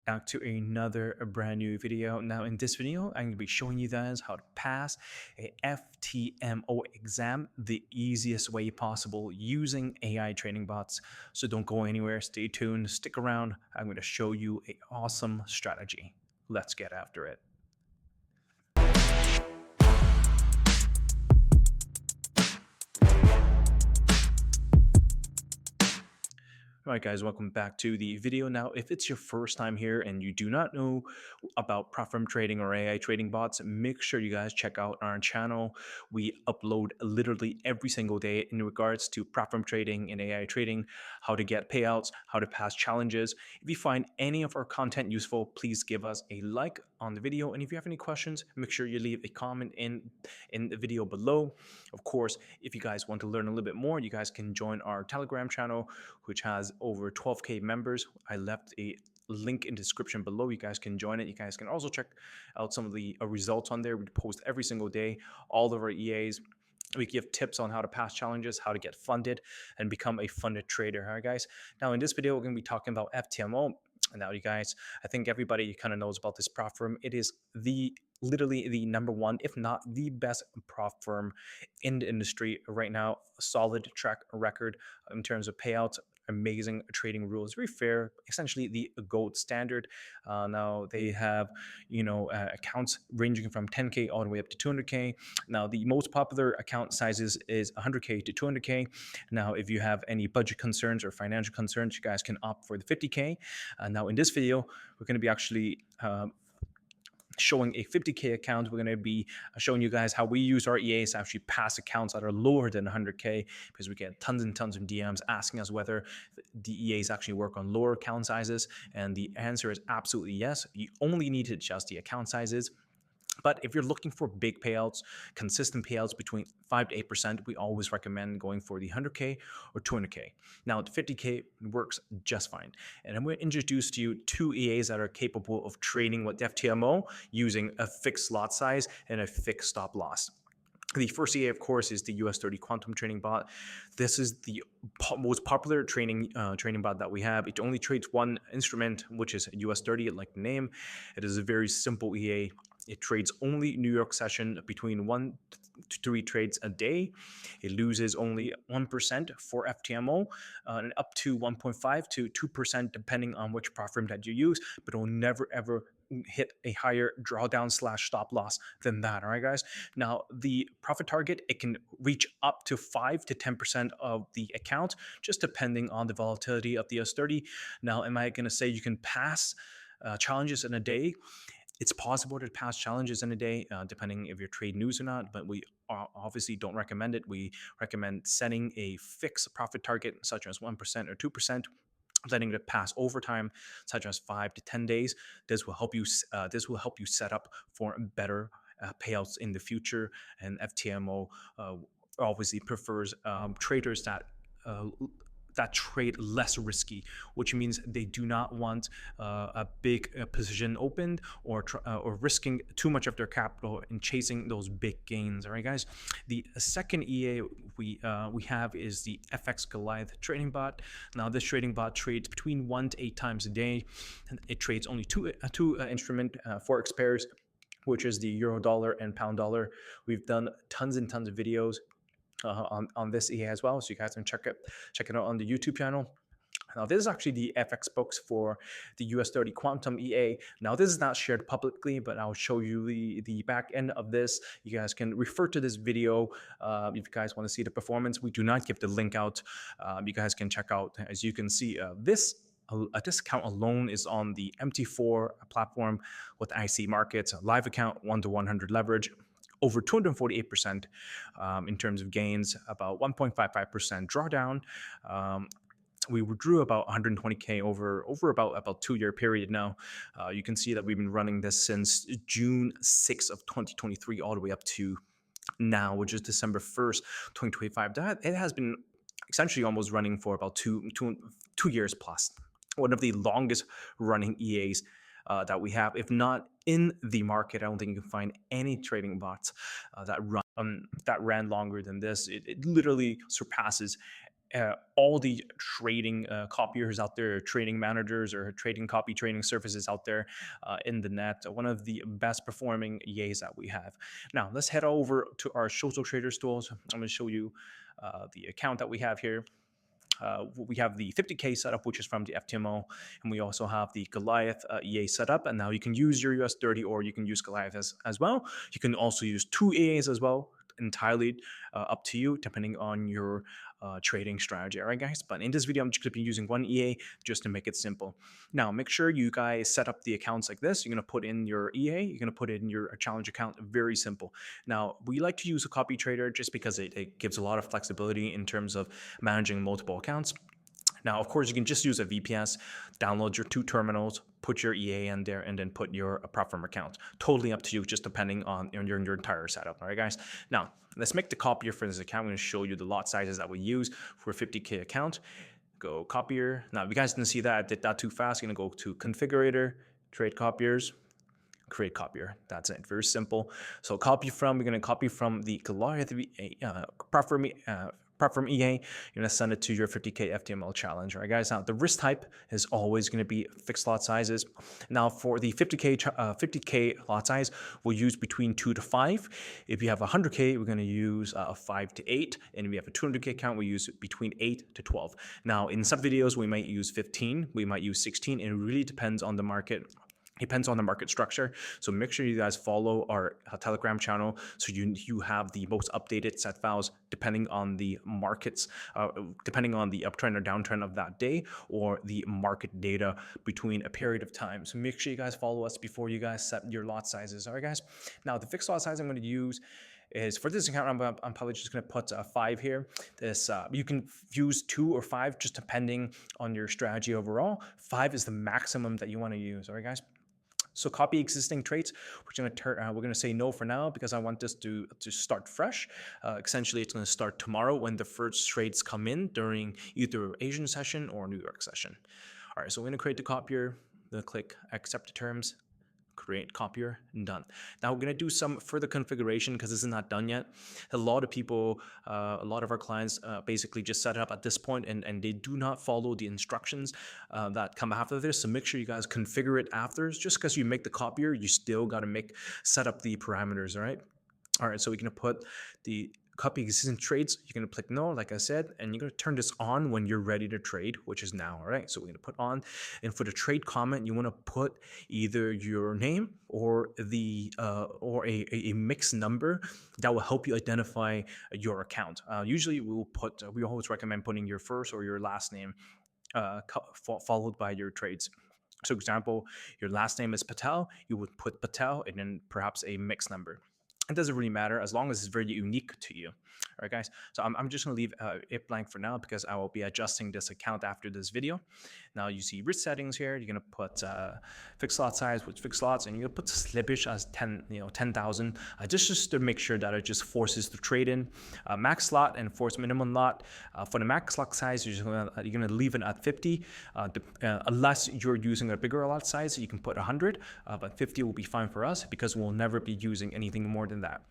Back to another brand new video. Now, in this video, I'm going to be showing you guys how to pass a FTMO exam the easiest way possible using AI training bots. So don't go anywhere. Stay tuned. Stick around. I'm going to show you an awesome strategy. Let's get after it. All right, guys, welcome back to the video. Now, if it's your first time here and you do not know about platform trading or AI trading bots, make sure you guys check out our channel. We upload literally every single day in regards to platform trading and AI trading, how to get payouts, how to pass challenges. If you find any of our content useful, please give us a like on the video. And if you have any questions, make sure you leave a comment in the video below. Of course, if you guys want to learn a little bit more, you guys can join our Telegram channel, which has over 12K members. I left a link in the description below. You guys can join it. You guys can also check out some of the results on there. We post every single day, all of our EAs. We give tips on how to pass challenges, how to get funded, and become a funded trader. All right, guys. Now, in this video, we're going to be talking about FTMO. Now, you guys, I think everybody kind of knows about this prop firm. It is literally the number one, if not the best prop firm in the industry right now. A solid track record in terms of payouts, amazing trading rules, very fair, essentially the gold standard. Now they have accounts ranging from 10K all the way up to 200K. Now the most popular account sizes is 100K to 200K. Now if you have any budget concerns or financial concerns, you guys can opt for the 50K. Now in this video, we're going to be actually showing a 50K account. We're going to be showing you guys how we use our EAs to actually pass accounts that are lower than 100K, because we get tons and tons of DMs asking us whether the EAs actually work on lower account sizes. And the answer is absolutely yes. You only need to adjust the account sizes. But if you're looking for big payouts, consistent payouts between 5 to 8%, we always recommend going for the 100K or 200K. Now, the 50K works just fine. And I'm going to introduce to you two EAs that are capable of trading with FTMO using a fixed lot size and a fixed stop loss. The first EA, of course, is the US30 quantum trading bot. This is the most popular trading bot that we have. It only trades one instrument, which is US30, like the name. It is a very simple EA. It trades only New York session between 1 to 3 trades a day. It loses only 1% for FTMO and up to 1.5 to 2% depending on which prop firm that you use, but it will never ever hit a higher drawdown / stop loss than that. All right, guys. Now the profit target, it can reach up to 5 to 10% of the account, just depending on the volatility of the US30. Now, am I going to say you can pass challenges in a day? It's possible to pass challenges in a day, depending if your trade news or not, but we obviously don't recommend it. We recommend setting a fixed profit target, such as 1% or 2%, letting it pass over time, such as 5 to 10 days. This will help you. This will help you set up for better payouts in the future. And FTMO obviously prefers traders that trade less risky, which means they do not want a big position opened or risking too much of their capital in chasing those big gains. All right, guys. The second EA we have is the FX Goliath trading bot. Now this trading bot trades between 1 to 8 times a day, and it trades only two instrument forex pairs, which is the euro dollar and pound dollar. We've done tons and tons of videos on this EA as well, so you guys can check it out on the YouTube channel. Now, this is actually the FX books for the US30 Quantum EA. Now, this is not shared publicly, but I'll show you the back end of this. You guys can refer to this video if you guys want to see the performance. We do not give the link out. You guys can check out. As you can see, this account alone is on the MT4 platform with IC markets, a live account, 1 to 100 leverage, over 248% in terms of gains, about 1.55% drawdown. We withdrew about 120K over about 2-year period now. You can see that we've been running this since June 6th of 2023 all the way up to now, which is December 1st, 2025. That it has been essentially almost running for about two years plus. One of the longest running EAs that we have, if not in the market. I don't think you can find any trading bots that ran longer than this. It literally surpasses all the trading copiers out there, trading managers or trading copy trading services out there in the net. One of the best performing EAs that we have. Now let's head over to our social traders tools. I'm going to show you the account that we have here. We have the 50K setup, which is from the FTMO, and we also have the Goliath EA setup. And now you can use your US30 or you can use Goliath as well. You can also use two EAs as well, entirely up to you, depending on your trading strategy. All right, guys. But in this video, I'm just going to be using one EA just to make it simple. Now, make sure you guys set up the accounts like this. You're going to put in your EA. You're going to put in your challenge account. Very simple. Now, we like to use a copy trader just because it gives a lot of flexibility in terms of managing multiple accounts. Now, of course, you can just use a VPS, download your two terminals, put your EA in there, and then put your platform account. Totally up to you, just depending on your entire setup. All right, guys. Now, let's make the copier for this account. I'm going to show you the lot sizes that we use for a 50K account. Go copier. Now, if you guys didn't see that, I did that too fast. You're going to go to configurator, trade copiers, create copier. That's it. Very simple. So copy from, we're going to copy from the Goliath platform EA, you're going to send it to your 50K FTMO challenge. All right, guys. Now, the risk type is always going to be fixed lot sizes. Now, for the 50K lot size, we'll use between 2 to 5. If you have 100K, we're going to use 5 to 8. And if we have a 200K account, we use between 8 to 12. Now, in some videos, we might use 15. We might use 16. And it really depends on the market. Depends on the market structure. So make sure you guys follow our Telegram channel so you have the most updated set files depending on the markets, depending on the uptrend or downtrend of that day or the market data between a period of time. So make sure you guys follow us before you guys set your lot sizes. All right, guys. Now, the fixed lot size I'm going to use is for this account, I'm probably just going to put 5 here. This you can use 2 or 5 just depending on your strategy overall. 5 is the maximum that you want to use. All right, guys. So copy existing traits. We're going to say no for now because I want this to start fresh. Essentially, it's going to start tomorrow when the first trades come in during either Asian session or New York session. All right, so we're going to create the copier. Then click accept the terms. Create copier, and done. Now we're going to do some further configuration because this is not done yet. A lot of people, a lot of our clients basically just set it up at this point and they do not follow the instructions that come after this. So make sure you guys configure it after. Just because you make the copier, you still got to set up the parameters, all right? All right, so we're going to put the copy existing trades. You're going to click no, like I said, and you're going to turn this on when you're ready to trade, which is now. All right, so we're going to put on, and for the trade comment, you want to put either your name or the or a mixed number that will help you identify your account. Usually, we always recommend putting your first or your last name followed by your trades. So, example, your last name is Patel. You would put Patel and then perhaps a mixed number. It doesn't really matter as long as it's very unique to you. All right, guys. So I'm just going to leave it blank for now because I will be adjusting this account after this video. Now you see risk settings here. You're going to put fixed lot size with fixed lots, and you're going to put slippage as 10,000. Just to make sure that it just forces the trade in. Max lot and force minimum lot. For the max lot size, you're going to leave it at 50. Unless you're using a bigger lot size, you can put 100, but 50 will be fine for us because we'll never be using anything more than that.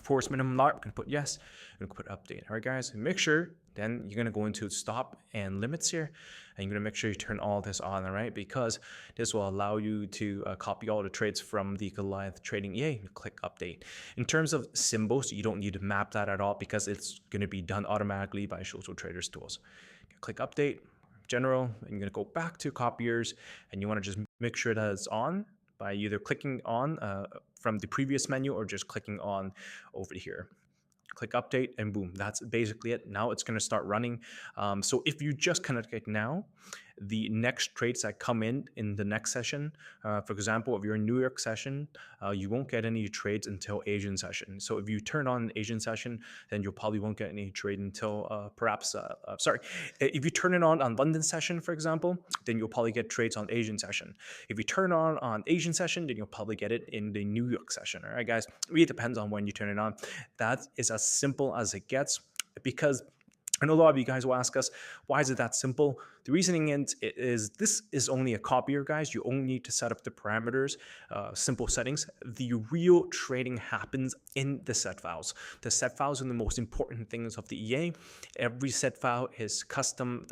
Force minimum lot, we're going to put yes, we're going to put update. All right, guys, and make sure then you're going to go into stop and limits here, and you're going to make sure you turn all this on, all right, because this will allow you to copy all the trades from the Goliath trading EA. You click update. In terms of symbols, you don't need to map that at all because it's going to be done automatically by social traders tools. Click update, general, and you're going to go back to copiers, and you want to just make sure that it's on by either clicking on from the previous menu or just clicking on over here. Click update and boom, that's basically it. Now it's going to start running. So if you just connect it now, the next trades that come in the next session, for example, if you're in New York session, you won't get any trades until Asian session. So if you turn on Asian session, then you probably won't get any trade until if you turn it on London session, for example, then you'll probably get trades on Asian session. If you turn on Asian session, then you'll probably get it in the New York session. All right, guys, it really depends on when you turn it on. That is as simple as it gets, because I know a lot of you guys will ask us, why is it that simple? The reasoning is this is only a copier, guys. You only need to set up the parameters, simple settings. The real trading happens in the set files. The set files are the most important things of the EA. Every set file is custom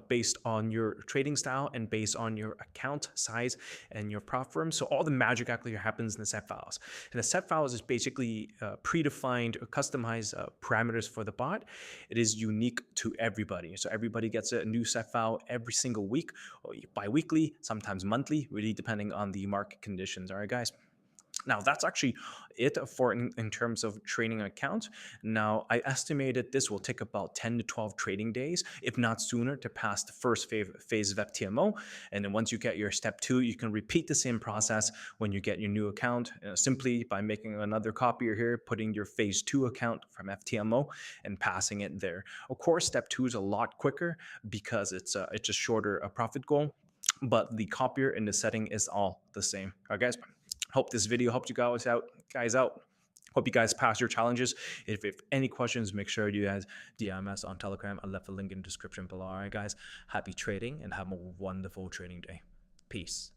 based on your trading style and based on your account size and your prop firm. So all the magic actually happens in the set files. And the set files is basically predefined or customized parameters for the bot. It is unique to everybody. So everybody gets a new set file every single week, or bi-weekly, sometimes monthly, really depending on the market conditions. All right, guys. Now, that's actually it for in terms of trading accounts. Now, I estimated this will take about 10 to 12 trading days, if not sooner, to pass the first phase of FTMO. And then once you get your step 2, you can repeat the same process when you get your new account, simply by making another copier here, putting your phase 2 account from FTMO and passing it there. Of course, step 2 is a lot quicker because it's a shorter profit goal, but the copier and the setting is all the same. All right, guys. Hope this video helped you guys out. Hope you guys pass your challenges. If any questions, make sure you guys DM us on Telegram. I left a link in the description below. All right, guys. Happy trading and have a wonderful trading day. Peace.